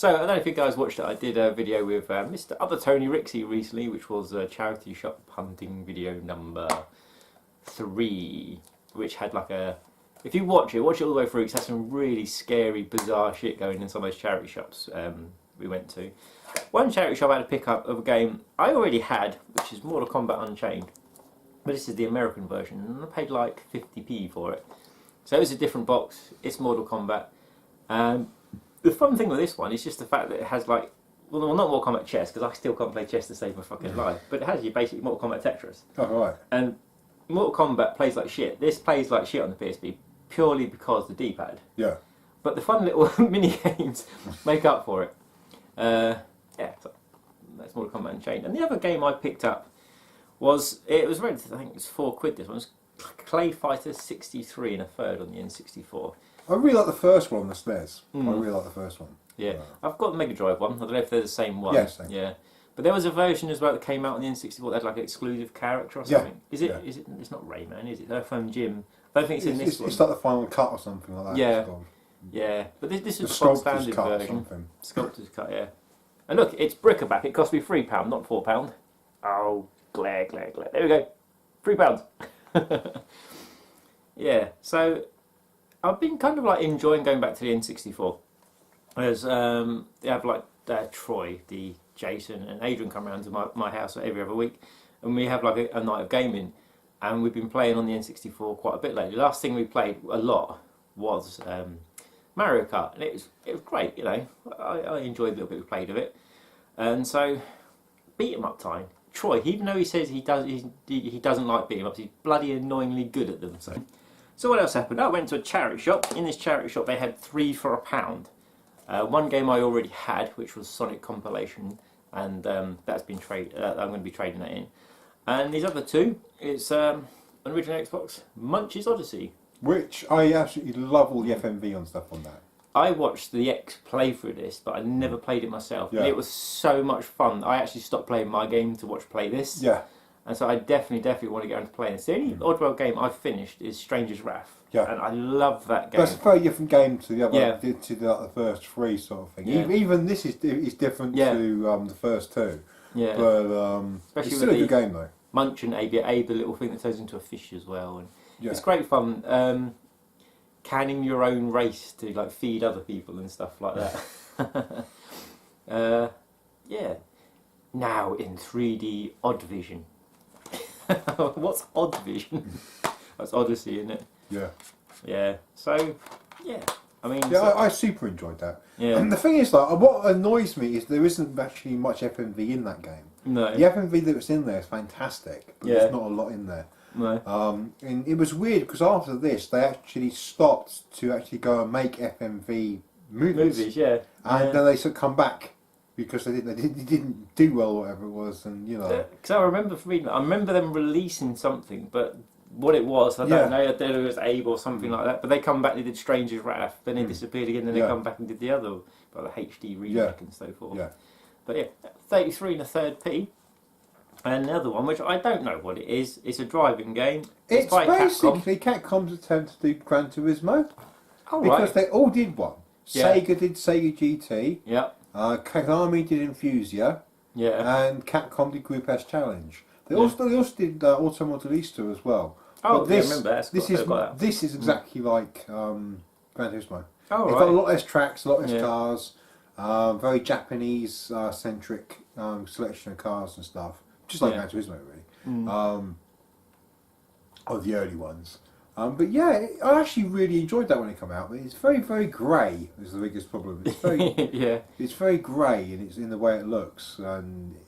So, I don't know if you guys watched it, I did a video with Mr. Other Tony Rixey recently, which was charity shop hunting video number 3, which had like a... If you watch it all the way through, because it had some really scary, bizarre shit going in some of those charity shops we went to. One charity shop I had a pickup of a game I already had, which is Mortal Kombat Unchained. But this is the American version, and I paid like 50p for it. So it's a different box, it's Mortal Kombat. The fun thing with this one is just the fact that it has like, well not Mortal Kombat chess, because I still can't play chess to save my fucking life, but it has your basic Mortal Kombat Tetris. Oh, right. And Mortal Kombat plays like shit. This plays like shit on the PSP purely because the D-pad. Yeah. But the fun little mini games make up for it. Yeah, so that's Mortal Kombat Unchained. And the other game I picked up was, it was rented, I think it was £4 this one. It was Clay Fighter 63 and a third on the N64. I really like the first one on the SNES. I really like the first one. Yeah, I've got the Mega Drive one. I don't know if they're the same one. Yeah, same. Yeah. But there was a version as well that came out on the N64 that had like an exclusive character or something. Yeah. Is it? Is it? It's not Rayman, is it? Earthworm Jim. I don't think it's in this one. It's like the Final Cut or something like that. Yeah. Yeah. But this is the standard version. Sculptor's Cut, yeah. And look, it's bric-a-brac. It cost me £3, not £4. Oh, glare. There we go. £3. Yeah. So I've been kind of like enjoying going back to the N64. There's they have like Troy, the Jason and Adrian come around to my house every other week, and we have like a night of gaming, and we've been playing on the N64 quite a bit lately. The last thing we played a lot was Mario Kart, and it was great, you know. I enjoyed the little bit we played of it, and so beat 'em up time. Troy, even though he says he doesn't like beat 'em ups, he's bloody annoyingly good at them. So what else happened? I went to a charity shop. In this charity shop, they had 3 for £1. One game I already had, which was Sonic Compilation, and that's been I'm going to be trading that in. And these other 2, it's an original Xbox, Munch's Odyssey. Which I absolutely love all the FMV on stuff on that. I watched the X play through this, but I never played it myself. Yeah. And it was so much fun. I actually stopped playing my game to play this. Yeah. And so I definitely want to get into playing this. The only Oddworld game I've finished is Stranger's Wrath. Yeah. And I love that game. That's a very different game to the other, to the first 3 sort of thing. Yeah. Even this is different to the first 2. Yeah. But especially it's still a good game though. Munch and Abe, the little thing that turns into a fish as well. And it's great fun. Canning your own race to like feed other people and stuff like that. Yeah. Now in 3D Odd Vision. What's Odd Vision? That's Odyssey, isn't it? Yeah. Yeah. So, yeah. I mean... Yeah, I super enjoyed that. Yeah. And the thing is, like, what annoys me is there isn't actually much FMV in that game. No. The FMV that's in there is fantastic, but there's not a lot in there. No. And it was weird, because after this, they actually stopped to actually go and make FMV movies. Yeah. And then they sort of come back. Because they didn't do well, or whatever it was, and you know. Because I remember them releasing something, but what it was, I don't know. I don't know if it was Abe or something like that. But they come back, they did Stranger's Wrath, then they disappeared again, then they come back and did the other, like the HD remake and so forth. Yeah. But yeah, 33 and a third p. And the other one, which I don't know what it is, it's a driving game. It's by basically Capcom's attempt to do Gran Turismo. Oh, because they all did one. Yeah. Sega did Sega GT. Yeah. Konami did Infusia, and Capcom did Group S Challenge. They also did Automobilista as well. Oh, but this, I remember. This is exactly like Gran Turismo. Oh, They've got a lot less tracks, a lot less cars, very Japanese centric selection of cars and stuff, just like Gran Turismo really, of the early ones. But yeah, I actually really enjoyed that when it came out. But it's very, very grey. Is the biggest problem. It's very, it's very grey, and it's in the way it looks, and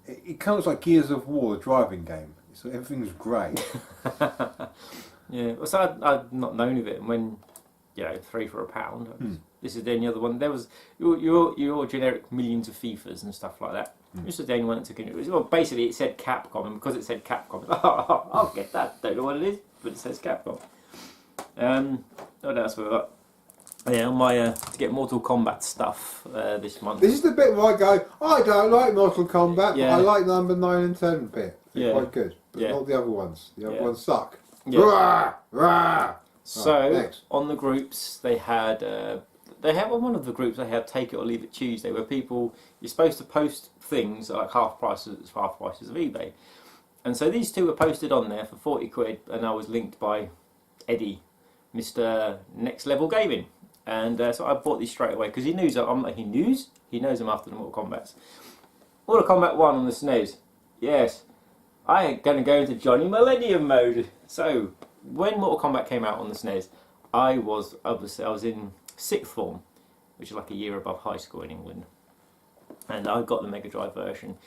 it comes like Gears of War, the driving game. So everything's grey. Yeah. So I'd not known of it, and when 3 for £1. This is the only other one. There was your generic millions of FIFAs and stuff like that. This was the only one that took it. Well, basically it said Capcom, and because it said Capcom, I'll get that. Don't know what it is, but it says Capcom. What else have we got? Yeah, on my to get Mortal Kombat stuff this month. This is the bit where I go, I don't like Mortal Kombat, but I like number 9 and 10 bit. They're quite good, but not the other ones. The other ones suck. Yeah. Rah, rah. So on the groups they had they have on one of the groups. They have Take It or Leave It Tuesday, where you're supposed to post things like half prices of eBay. And so these two were posted on there for 40 quid, and I was linked by Eddie, Mr. Next Level Gaming, and so I bought these straight away because he knows I'm after the Mortal Kombats. Mortal Kombat 1 on the SNES. Yes, I am going to go into Johnny Millennium mode. So when Mortal Kombat came out on the SNES, I was in sixth form, which is like a year above high school in England, and I got the Mega Drive version.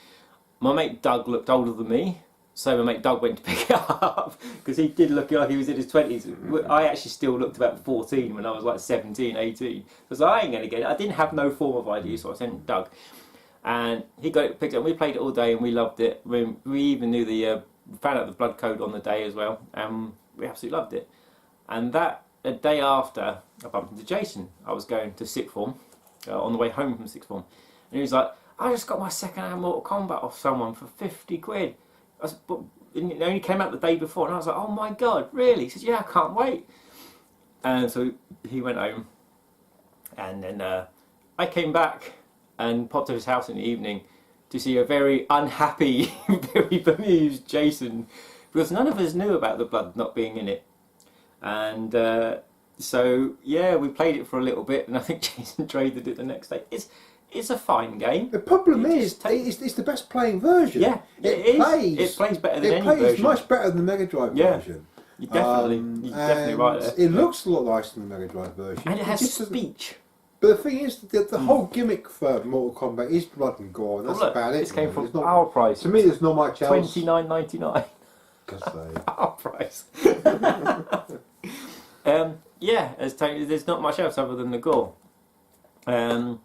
My mate Doug looked older than me, so my mate Doug went to pick it up because he did look like he was in his 20s. I actually still looked about 14 when I was like 17, 18. So I ain't going to get it. I didn't have no form of ID, so I sent Doug. And he got it, picked it up, and we played it all day, and we loved it. We even knew found out the blood code on the day as well, and we absolutely loved it. And a day after, I bumped into Jason. I was going to sixth form, on the way home from sixth form, and he was like, I just got my second-hand Mortal Kombat off someone for 50 quid. But it only came out the day before, and I was like, oh my god, really? He said, yeah, I can't wait. And so he went home, and then I came back and popped to his house in the evening to see a very unhappy, very bemused Jason, because none of us knew about the blood not being in it. And so yeah, we played it for a little bit, and I think Jason traded it the next day. It's a fine game. The problem is, it's the best playing version. Yeah, it plays better than any version. It plays much better than the Mega Drive version. You're definitely right there. It looks a lot nicer than the Mega Drive version. And it has speech. But the thing is, the whole gimmick for Mortal Kombat is blood and gore, and that's about it. This came from our price. To me, there's not much else. $29.99. Our price. Yeah, there's not much else other than the gore. I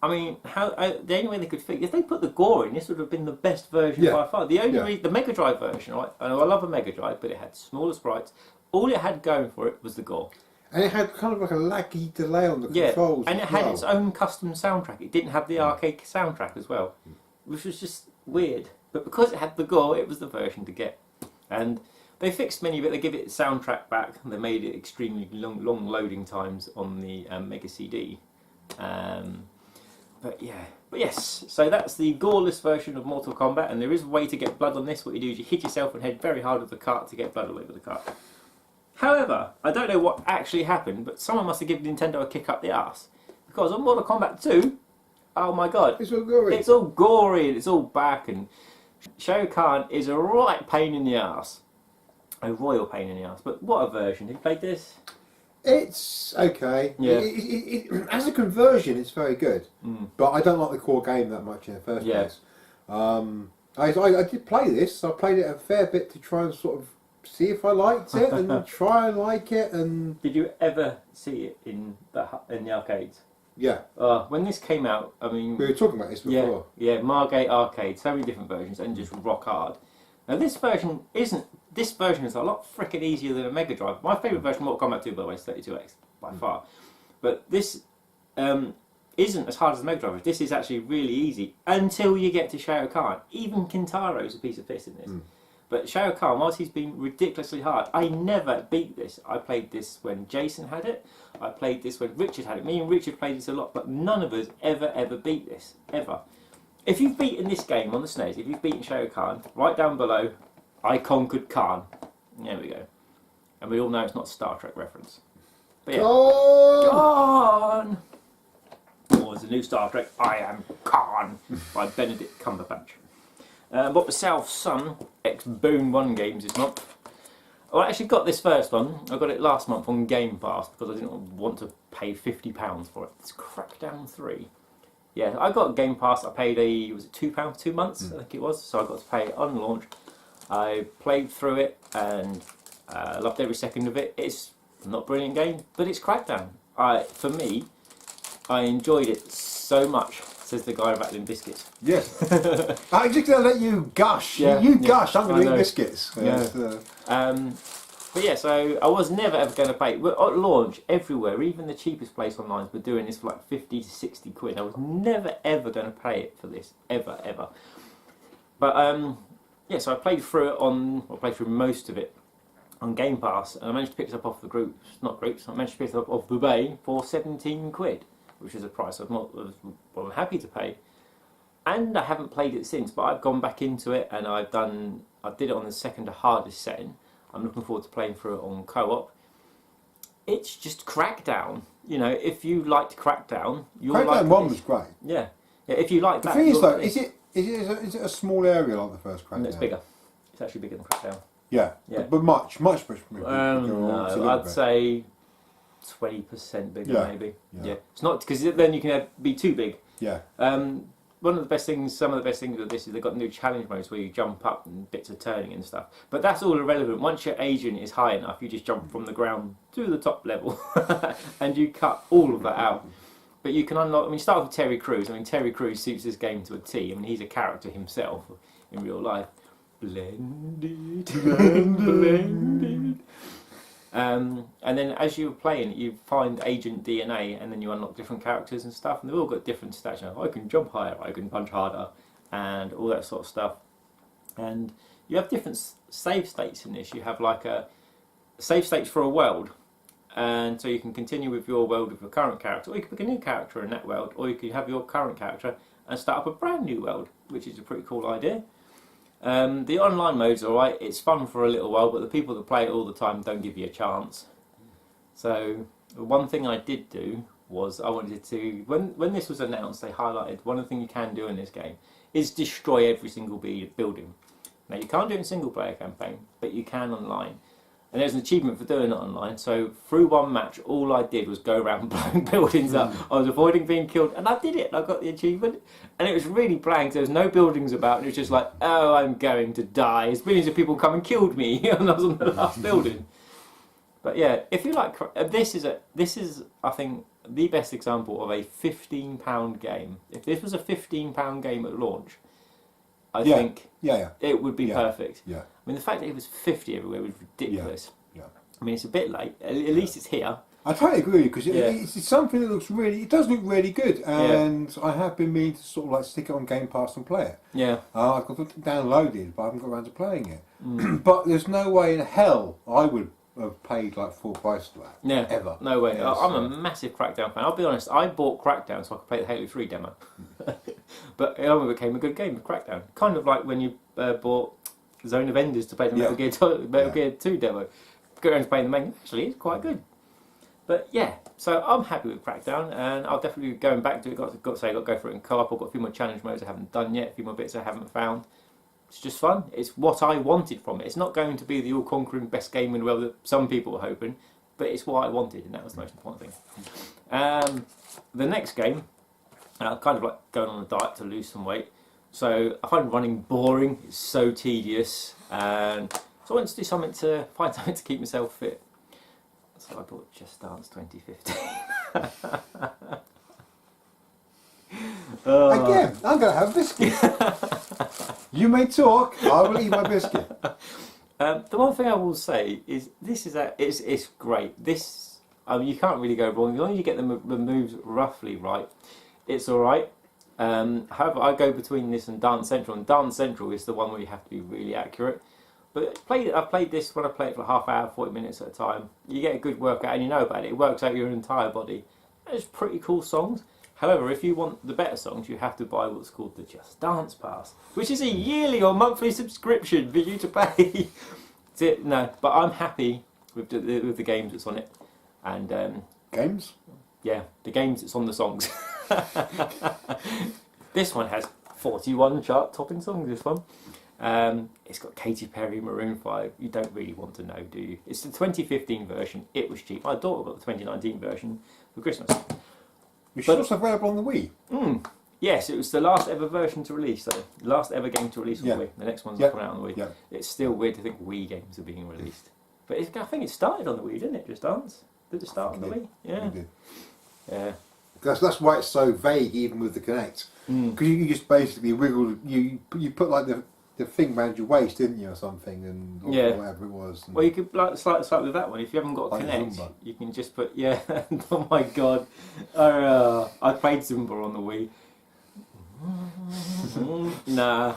mean, the only way they could fix, if they put the gore in, this would have been the best version by far. The only the Mega Drive version, right? I know I love a Mega Drive, but it had smaller sprites. All it had going for it was the gore. And it had kind of like a laggy delay on the controls. And it had its own custom soundtrack. It didn't have the arcade soundtrack as well, which was just weird. But because it had the gore, it was the version to get. And they fixed many of it. They give it soundtrack back. They made it extremely long loading times on the Mega CD. But yes, so that's the goreless version of Mortal Kombat, and there is a way to get blood on this. What you do is you hit yourself and head very hard with the cart to get blood all over the cart. However, I don't know what actually happened, but someone must have given Nintendo a kick up the arse, because on Mortal Kombat 2, oh my god, it's all gory. It's all gory and it's all back, and Shao Kahn is a right pain in the arse, a royal pain in the arse. But what a version! Have you played this? It's okay. Yeah. As a conversion, it's very good. But I don't like the core game that much in the first place. I did play this. I played it a fair bit to try and sort of see if I liked it and try and like it. And did you ever see it in the arcades? Yeah. When this came out, I mean, we were talking about this before. Yeah, Margate Arcade, so many different versions, and just rock hard. Now this version isn't. This version is a lot frickin' easier than a Mega Drive. My favourite version of Mortal Kombat 2, by the way, is 32X, by far. But this isn't as hard as the Mega Drive. This is actually really easy, until you get to Shao Kahn. Even Kintaro's a piece of piss in this. But Shao Kahn, whilst he's been ridiculously hard, I never beat this. I played this when Jason had it. I played this when Richard had it. Me and Richard played this a lot, but none of us ever beat this. Ever. If you've beaten this game on the SNES, if you've beaten Shao Kahn, right down below, I conquered Khan. There we go. And we all know it's not a Star Trek reference. But yeah. Khan! Or as a new Star Trek, I am Khan, by Benedict Cumberbatch. Bought myself some X-Boon 1 games this month. Well, I actually got this first one. I got it last month on Game Pass because I didn't want to pay £50 for it. It's Crackdown 3. Yeah, I got Game Pass. I paid was it £2, 2 months, I think it was. So I got to pay it on launch. I played through it and loved every second of it. It's not a brilliant game, but it's Crackdown. For me, I enjoyed it so much, says the guy about them biscuits. Yes. I'm just going to let you gush. You gush, I'm going to eat biscuits. But yeah, so I was never ever going to pay. At launch, everywhere, even the cheapest place online, were doing this for like 50 to 60 quid. I was never ever going to pay it for this, ever. But yeah, so I played through most of it on Game Pass, and I managed to pick this up off the groups, not groups, I managed to pick it up off eBay for 17 quid. which is a price I'm happy to pay. And I haven't played it since, but I've gone back into it and I did it on the second hardest setting. I'm looking forward to playing through it on co-op. It's just Crackdown. You know, if you liked Crackdown, Crackdown 1 was great. Yeah. If you like that. The thing is though, is it a small area like the first Crackdown? No, it's bigger. It's actually bigger than Crackdown. Yeah. But much bigger. No, I'd say 20% bigger maybe. Yeah. It's not, because then you can be too big. Yeah. Some of the best things with this is they've got new challenge modes where you jump up and bits of turning and stuff. But that's all irrelevant. Once your agent is high enough, you just jump from the ground to the top level and you cut all of that out. But you can unlock, I mean, you start with Terry Crews. I mean, Terry Crews suits this game to a T. I mean, he's a character himself in real life. Blended. And then as you're playing, you find Agent DNA, and then you unlock different characters and stuff, and they've all got different stats. You know, I can jump higher, I can punch harder, and all that sort of stuff. And you have different save states in this. You have like a save states for a world, and so you can continue with your world with your current character, or you can pick a new character in that world, or you can have your current character and start up a brand new world, which is a pretty cool idea. The online mode's alright, it's fun for a little while, but the people that play it all the time don't give you a chance. So, one thing I did do was I wanted to, when this was announced, they highlighted one of the things you can do in this game is destroy every single building. Now, you can't do it in single player campaign, but you can online. And there's an achievement for doing it online, so through one match, all I did was go around blowing buildings up. I was avoiding being killed, and I did it, I got the achievement. And it was really blank, there was no buildings about, and it was just like, oh, I'm going to die. As millions of people come and killed me, and I was on the last building. But yeah, if you like, this is, I think, the best example of a £15 game. If this was a £15 game at launch, I think it would be perfect. Yeah. I mean, the fact that it was 50 everywhere was ridiculous. Yeah. I mean, it's a bit late. At least it's here. I totally agree because it's something that looks really. It does look really good, and I have been meaning to sort of like stick it on Game Pass and play it. Yeah. I've got it downloaded, but I haven't got around to playing it. But there's no way in hell I would have paid like full price for that. Yeah. Ever. No way. Yeah, I'm a massive Crackdown fan. I'll be honest. I bought Crackdown so I could play the Halo 3 demo. But it only became a good game with Crackdown. Kind of like when you bought Zone of Enders to play the Metal Gear 2 demo. Go around to play the main. Actually, it's quite good. But yeah, so I'm happy with Crackdown, and I'll definitely be going back to it. Got to say, I've got to go for it in co-op. I've got a few more challenge modes I haven't done yet, a few more bits I haven't found. It's just fun. It's what I wanted from it. It's not going to be the all-conquering best game in the world that some people were hoping, but it's what I wanted, and that was the most important thing. The next game, I'm kind of like going on a diet to lose some weight, so I find running boring. It's so tedious, and so I wanted to do something to find something to keep myself fit. So I bought Just Dance 2015. Again, I'm going to have a biscuit. You may talk, I will eat my biscuit. The one thing I will say is this is it's great. This you can't really go wrong as long as you get the moves roughly right. It's all right. However, I go between this and Dance Central, and Dance Central is the one where you have to be really accurate. But I've played this when I play it for a half hour, 40 minutes at a time. You get a good workout and you know about it. It works out your entire body. It's pretty cool songs. However, if you want the better songs, you have to buy what's called the Just Dance Pass, which is a yearly or monthly subscription for you to pay. No, but I'm happy with the games that's on it. And games? Yeah, the games that's on the songs. This one has 41 chart-topping songs, this one. It's got Katy Perry, Maroon 5. You don't really want to know, do you? It's the 2015 version. It was cheap. My daughter got the 2019 version for Christmas. Which is also available on the Wii. Yes, it was the last ever version to release, though. The last ever game to release on the Wii. The next one's coming out on the Wii. It's still weird to think Wii games are being released. But I think it started on the Wii, didn't it? Just Dance? Did it start on the Wii? Yeah. It did. Yeah. That's why it's so vague, even with the Kinect. Because you just basically wiggle. You put like the thing around your waist, didn't you, or something, and or whatever it was. Well, you could start with that one. If you haven't got a Kinect, you can just put oh my god, I played Zumba on the Wii. Nah.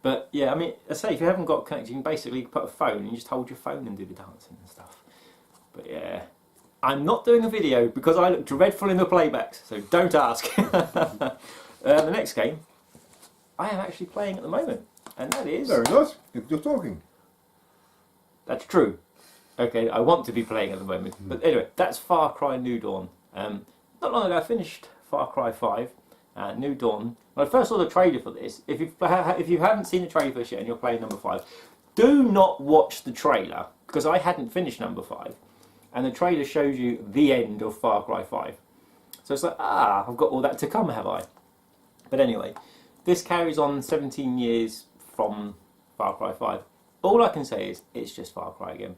But yeah, I mean, I say if you haven't got a Kinect, you can basically put a phone and you just hold your phone and do the dancing and stuff. But yeah, I'm not doing a video because I look dreadful in the playbacks, so don't ask. The next game I am actually playing at the moment, and that is... Very nice, you're talking. That's true. Okay, I want to be playing at the moment. But anyway, that's Far Cry New Dawn. Not long ago I finished Far Cry 5, New Dawn. When I first saw the trailer for this, if you haven't seen the trailer for this yet and you're playing number 5, do not watch the trailer, because I hadn't finished number 5. And the trailer shows you the end of Far Cry 5. So it's like, I've got all that to come, have I? But anyway, this carries on 17 years from Far Cry 5. All I can say is, it's just Far Cry again.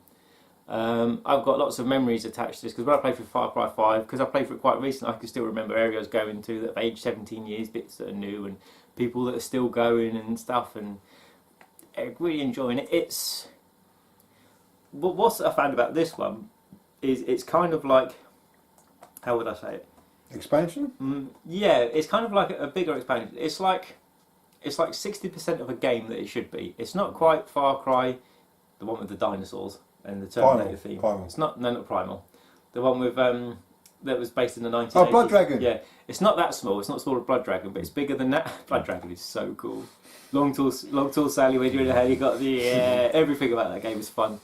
I've got lots of memories attached to this, because when I played through Far Cry 5, because I played through it quite recently, I can still remember areas I was going to that have aged 17 years, bits that are new, and people that are still going and stuff, and really enjoying it. It's... What I found about this one is it's kind of like... How would I say it? Expansion? Yeah, it's kind of like a bigger expansion. It's like 60% of a game that it should be. It's not quite Far Cry, the one with the dinosaurs and the Terminator theme. Primal. It's not Primal. The one with that was based in the 1980s. Oh, Blood Dragon. Yeah, it's not that small. It's not smaller than Blood Dragon, but it's bigger than that. Blood Dragon is so cool. Long tall Sally when you're in the helicopter. Everything about that game is fun.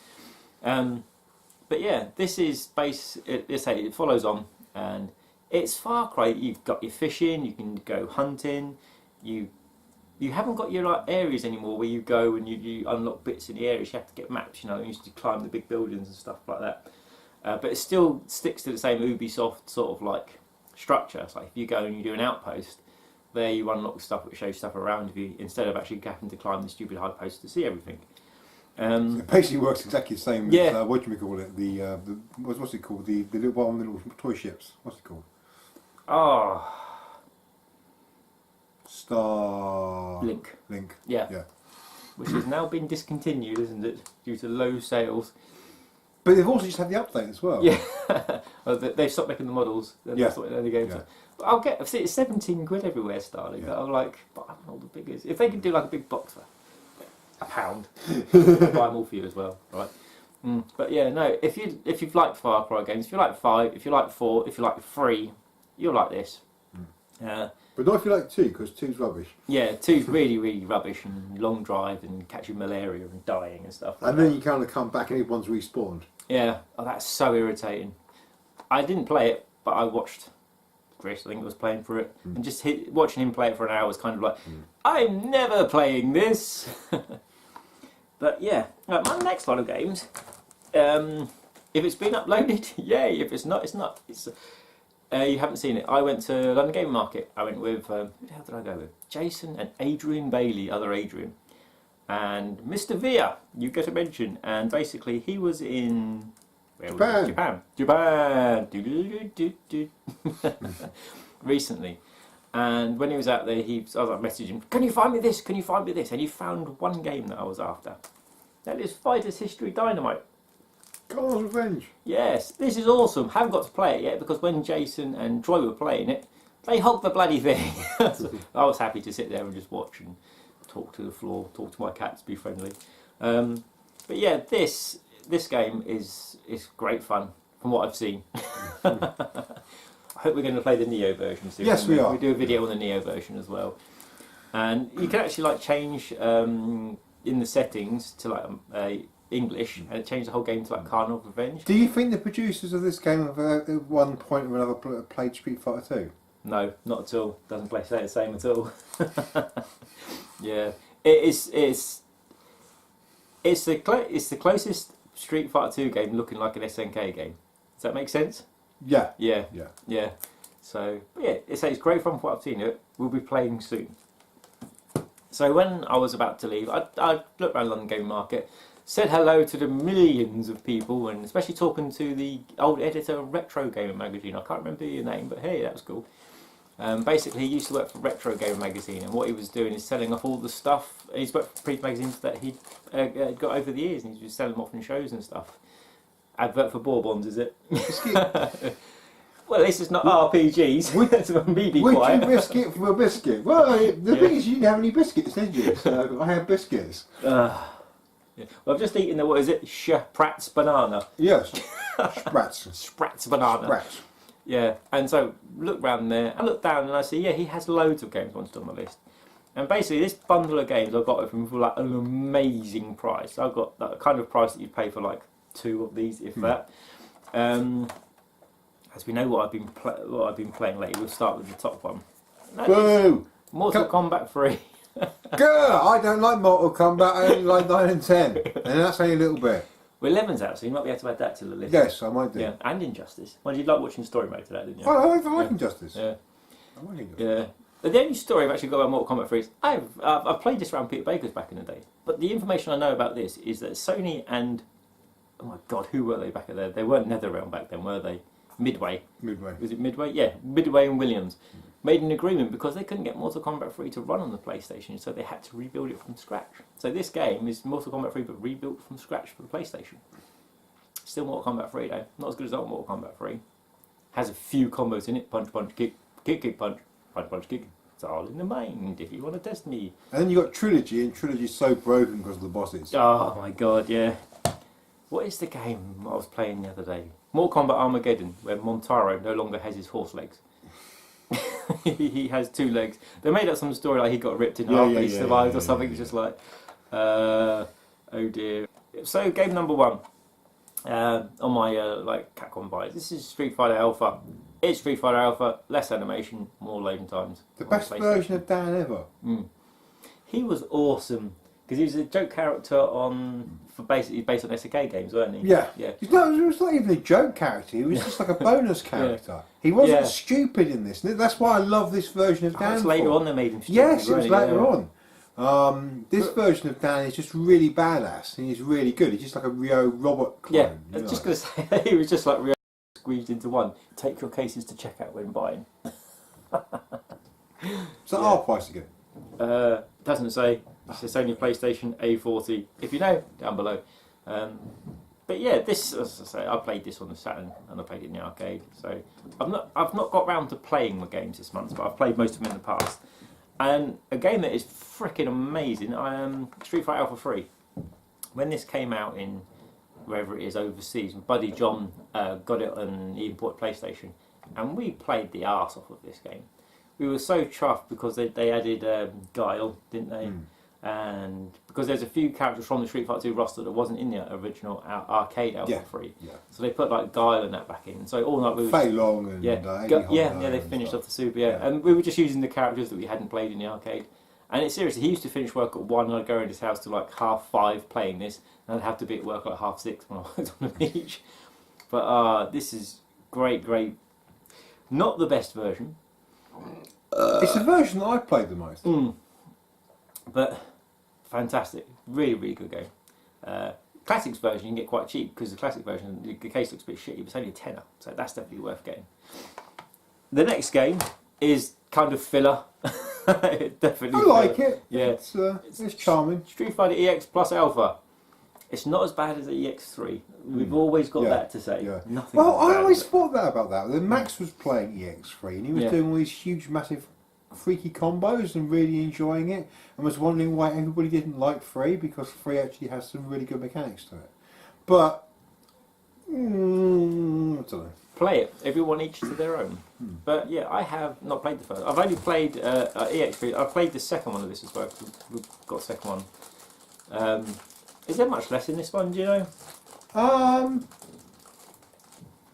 But yeah, this is it follows on, and it's Far Cry. You've got your fishing. You can go hunting. You haven't got your like areas anymore where you go and you unlock bits in the areas. You have to get maps, you know. You used to climb the big buildings and stuff like that. But it still sticks to the same Ubisoft sort of like structure. It's like if you go and you do an outpost, there you unlock stuff which shows stuff around you instead of actually having to climb the stupid high post to see everything. It basically works exactly the same as what do we call it? What's it called? The little toy ships. What's it called? Oh. Link. Yeah. Which has now been discontinued, isn't it? Due to low sales. But they've also just had the update as well. Yeah. Well, they've stopped making the models. That's what they're going to. I've seen it's 17 quid everywhere, Starlink. Yeah. I'm like, but I want all the figures. If they could do like a big box for £1, I'll buy them all for you as well, right? But yeah, no. If you've liked Far Cry games, if you like 5, if you like 4, if you like 3, you'll like this. But not if you like 2, because 2's rubbish. Yeah, 2's really, really rubbish, and long drive and catching malaria and dying and stuff. And then you kind of come back and everyone's respawned. Yeah, that's so irritating. I didn't play it, but I watched Chris, I think, was playing for it, and just watching him play it for an hour was kind of like, I'm never playing this. But yeah, my next lot of games, if it's been uploaded, yay. If it's not, it's not. You haven't seen it. I went to London Game Market. I went with, who the hell did I go with? Jason and Adrian Bailey, other Adrian. And Mr. Via, you get a mention. And basically he was in... Japan. Recently. And when he was out there, I was like messaging him, can you find me this? Can you find me this? And he found one game that I was after. That is Fighters History Dynamite. Carl's Revenge. Yes, this is awesome. Haven't got to play it yet because when Jason and Troy were playing it, they hogged the bloody thing. So I was happy to sit there and just watch and talk to the floor, talk to my cats, be friendly. But yeah, this game is great fun from what I've seen. I hope we're going to play the Neo version soon. Yes, we are. We do a video on the Neo version as well, and you can actually like change in the settings to like English, and it changed the whole game to like Carnival Revenge. Do you think the producers of this game have at one point or another played Street Fighter 2? No, not at all. Doesn't play the same at all. Yeah, it's the closest Street Fighter 2 game looking like an SNK game. Does that make sense? Yeah. Yeah. So yeah, it's great fun from what I've seen. We'll be playing soon. So when I was about to leave, I looked around London Game Market, said hello to the millions of people, and especially talking to the old editor of Retro Gamer magazine. I can't remember your name, but hey, that was cool. Basically, he used to work for Retro Gamer magazine, and what he was doing is selling off all the stuff. He's worked for previous magazines that he got over the years, and he's just selling them off in shows and stuff. Advert for Bourbons, is it? Well, this is not RPGs. Would you risk it for a biscuit? Well, the thing is, you didn't have any biscuits, did you? So I had biscuits. Yeah. Well, I've just eaten the, what is it? Spratz banana. Yes. Spratz. Spratz banana. Spratz. Yeah. And so look round there. I look down and I see, yeah, he has loads of games on my list. And basically, this bundle of games I got it from for like an amazing price. I got that kind of price that you pay for like 2 of these, if that. As we know what I've been playing lately, we'll start with the top one. Boo! Mortal Kombat 3. Grr! I don't like Mortal Kombat. I only like 9 and 10, and that's only a little bit. Well, 11's out, so you might be able to add that to the list. Yes, I might do. Yeah, and Injustice. Well, you'd like watching story mode to that, didn't you? I like Injustice. Yeah. I like Injustice. Yeah. But the only story I've actually got about Mortal Kombat 3 is I've played this around Peter Baker's back in the day. But the information I know about this is that Sony and, oh my God, who were they back there? They weren't NetherRealm back then, were they? Midway. Was it Midway? Yeah, Midway and Williams made an agreement because they couldn't get Mortal Kombat 3 to run on the PlayStation, so they had to rebuild it from scratch. So this game is Mortal Kombat 3 but rebuilt from scratch for the PlayStation. Still Mortal Kombat 3 though, not as good as old Mortal Kombat 3. Has a few combos in it: punch, punch, kick, kick, kick, punch, punch, punch, kick. It's all in the mind if you want to test me. And then you got Trilogy, and Trilogy's so broken because of the bosses. Oh my God, yeah. What is the game I was playing the other day? Mortal Kombat Armageddon, where Montaro no longer has his horse legs. He has 2 legs. They made up some story like he got ripped in half, but he survived or something. It's just like, oh dear. So game number 1 on my like Capcom buys. This is Street Fighter Alpha. It's Street Fighter Alpha, less animation, more loading times. The best version of Dan ever. He was awesome because he was a joke character on, basically based on SNK games, weren't he? Yeah. Yeah. It was not even a joke character. He was just like a bonus character. He wasn't stupid in this. That's why I love this version of Dan. Later on they made him stupid. Yes, it was later on. This version of Dan is just really badass and he's really good. He's just like a Rio Robot clone. Yeah, I was just going to say, he was just like Rio squeezed into one. Take your cases to checkout when buying. So our price again? Doesn't say. It's a Sony PlayStation A40. If you know, down below. But yeah, this, as I say, I played this on the Saturn and I played it in the arcade. So I've not got round to playing the games this month, but I've played most of them in the past. And a game that is freaking amazing, Street Fighter Alpha 3. When this came out in wherever it is overseas, my buddy John got it and he imported PlayStation, and we played the arse off of this game. We were so chuffed because they added Guile, didn't they? And because there's a few characters from the Street Fighter 2 roster that wasn't in the original arcade Alpha 3. Yeah. So they put like Guile and that back in. So all night we were Fei Long and they finished off the Super, and we were just using the characters that we hadn't played in the arcade. And it's seriously, he used to finish work at 1 and I'd go in his house to like 5:30 playing this, and I'd have to be at work at like 6:30 when I worked on the beach. But this is great. Not the best version. It's the version that I played the most. But fantastic, really good game. Classics version you can get quite cheap because the classic version, the case looks a bit shitty, but it's only a tenner, so that's definitely worth getting. The next game is kind of filler. Definitely. I like it. Yeah, it's charming. Street Fighter EX plus Alpha. It's not as bad as the EX3. We've always got that to say. Yeah. Nothing. Well, I always thought that about that. Then Max was playing EX3 and he was doing all these huge, massive, freaky combos and really enjoying it, and was wondering why everybody didn't like 3 because 3 actually has some really good mechanics to it. But I don't know. Play it. Everyone each to their own. But yeah, I have not played the first. I've only played EX3. I've played the second one of this as well. We've got a second one. Is there much less in this one? Do you know?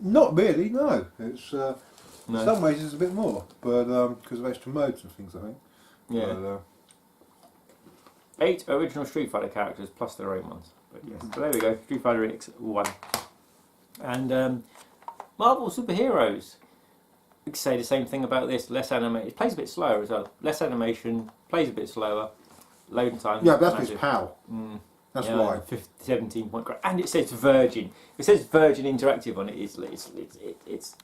Not really. No. It's in some ways it's a bit more, but because of extra modes and things, I think. Yeah. But, 8 original Street Fighter characters plus their own ones. But yes, so there we go. Street Fighter EX1. And Marvel superheroes. We could say the same thing about this. Less animation. It plays a bit slower as well. Less animation. Plays a bit slower. Loading time. Yeah, that's his PAL. That's why. 17 point. And it says Virgin. It says Virgin Interactive on it. It's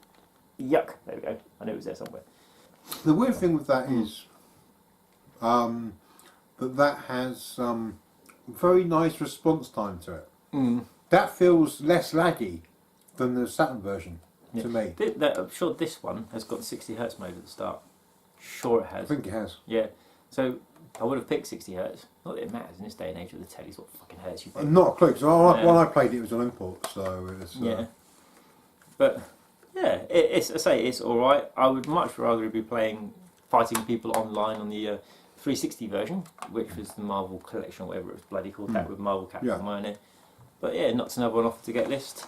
yuck. There we go. I knew it was there somewhere. The weird thing with that is that has very nice response time to it. That feels less laggy than the Saturn version to me. I'm sure this one has got 60 Hz mode at the start. Sure it has. I think it has. Yeah. So I would have picked 60 hertz. Not that it matters in this day and age with the tellies what fucking hertz you pick. Not a clue, because when I played it was on import, so it was... Yeah. But, yeah, it's, I say, it's alright. I would much rather be fighting people online on the 360 version, which was the Marvel Collection, or whatever it was bloody called, that with Marvel Capcom on it. But yeah, knocks another one off to get list.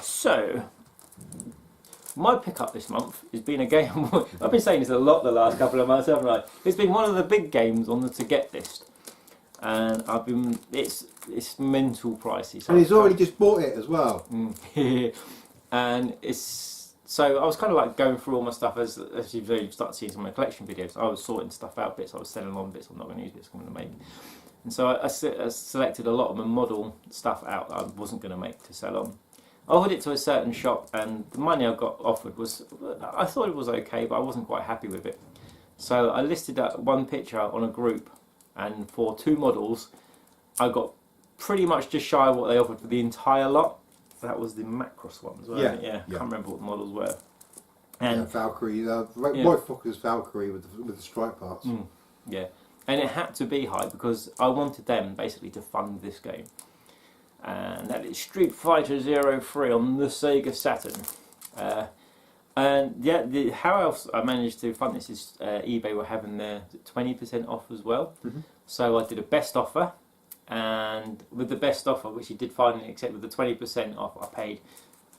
So, my pickup this month has been a game. I've been saying this a lot the last couple of months, haven't I? It's been one of the big games on the to get list, and it's mental pricey. So and he's already just bought it as well. And so I was kind of like going through all my stuff as you start seeing some of my collection videos. I was sorting stuff out, bits I was selling on, bits I'm not going to use, bits I'm going to make. And so I selected a lot of my model stuff out that I wasn't going to make to sell on. I offered it to a certain shop, and the money I got offered was, I thought it was okay, but I wasn't quite happy with it. So I listed that one picture on a group, and for 2 models, I got pretty much just shy of what they offered for the entire lot. That was the Macross ones, wasn't it? Yeah. Can't remember what the models were. And Valkyrie, White Fox's Valkyrie with the stripe parts. Yeah, and it had to be high because I wanted them basically to fund this game. And that is Street Fighter 03 on the Sega Saturn. And yeah, how else I managed to fund this is eBay were having their 20% off as well. So I did a best offer, and with the best offer, which you did finally accept, with the 20% off, I paid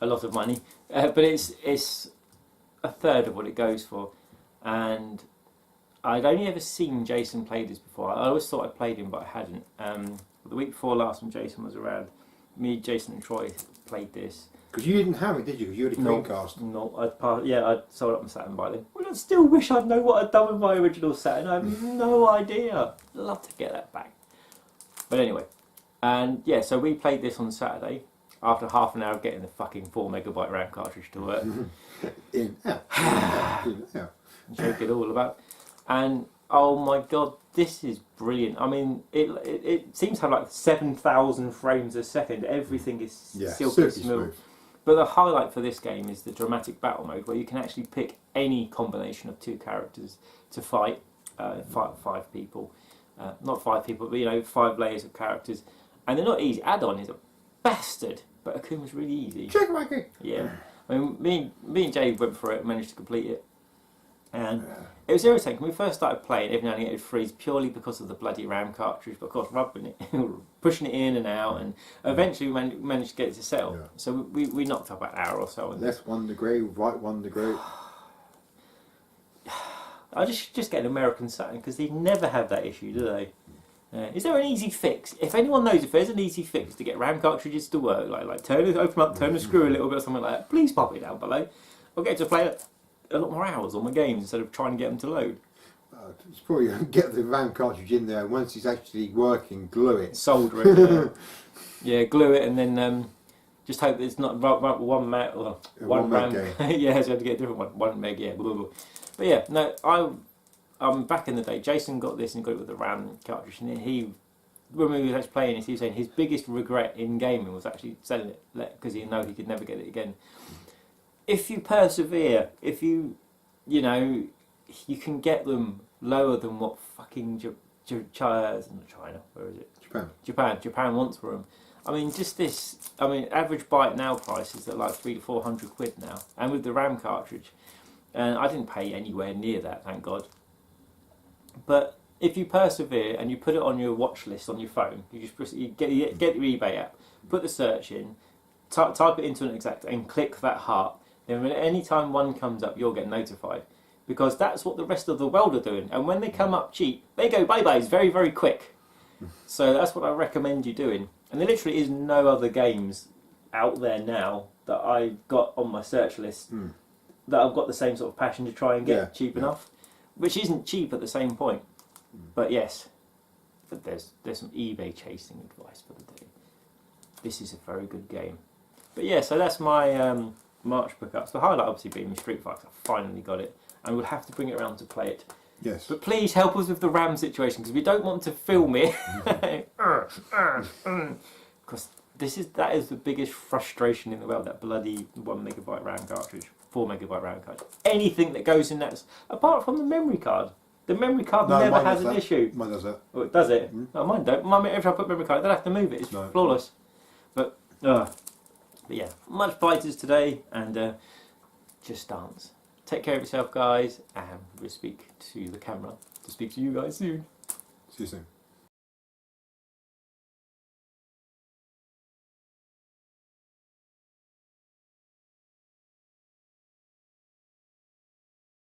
a lot of money. But it's a third of what it goes for. And I'd only ever seen Jason play this before. I always thought I'd played him, but I hadn't. The week before last, when Jason was around, me, Jason, and Troy played this. Because you didn't have it, did you? Because you had a Dreamcast. No, I sold up my Saturn by then. Well, I still wish I'd know what I'd done with my original Saturn. I have no idea. I'd love to get that back. But anyway, and yeah, so we played this on Saturday after half an hour of getting the fucking 4 megabyte RAM cartridge to work. Joke it all about. And oh my god, this is brilliant. I mean, it seems to have like 7,000 frames a second. Everything is silky smooth. But the highlight for this game is the dramatic battle mode, where you can actually pick any combination of 2 characters to fight 5 people. Not 5 people, but 5 layers of characters. And they're not easy. Add-on is a bastard, but Akuma's really easy. Check my game. Yeah. I mean, me and Jay went for it, managed to complete it. And it was irritating. When we first started playing, every now and again it would freeze purely because of the bloody RAM cartridge. But of course, rubbing it, pushing it in and out, and eventually we managed to get it to settle. Yeah. So we knocked up about an hour or so. Left 1 degree, right 1 degree. I just get an American Saturn because they never have that issue, do they? Is there an easy fix? If anyone knows if there's an easy fix to get RAM cartridges to work, like open up, turn the screw a little bit or something like that, please pop it down below. I'll get to play a lot more hours on my games instead of trying to get them to load. It's probably get the RAM cartridge in there, and once it's actually working, glue it. Solder it. Yeah, glue it, and then just hope it's not 1 meg or 1 RAM. Yeah, so you have to get a different one. 1 meg, yeah. Blah, blah, blah. But yeah, no, back in the day, Jason got this and got it with the RAM cartridge, and when we were actually playing this, he was saying his biggest regret in gaming was actually selling it because he knew he could never get it again. If you persevere, if you can get them lower than what fucking China, where is it? Japan wants for them. I mean, just this. I mean, average byte now prices are like 300 to 400 quid now, and with the RAM cartridge, and I didn't pay anywhere near that, thank God. But if you persevere and you put it on your watch list on your phone, you just get your eBay app, put the search in, type it into an exact, and click that heart. Then any time one comes up, you'll get notified, because that's what the rest of the world are doing. And when they come up cheap, they go bye-byes very, very quick. So that's what I recommend you doing. And there literally is no other games out there now that I've got on my search list that I've got the same sort of passion to try and get cheap enough, which isn't cheap at the same point. But yes, but there's some eBay chasing advice for the day. This is a very good game. But yeah, so that's my March pickups. The highlight obviously being Street Fighter. I finally got it, and we'll have to bring it around to play it. Yes. But please help us with the RAM situation, because we don't want to film it. Because that is the biggest frustration in the world. That bloody 1 megabyte RAM cartridge, 4 megabyte RAM card. Anything that goes in that, apart from the memory card, The memory card never has an issue. Mine does it. Oh, does it? Oh, mine don't. If I put memory card, I don't have to move it. It's flawless. But yeah, much fighters today, and just dance. Take care of yourself, guys, and we'll speak to the camera to speak to you guys soon. See you soon.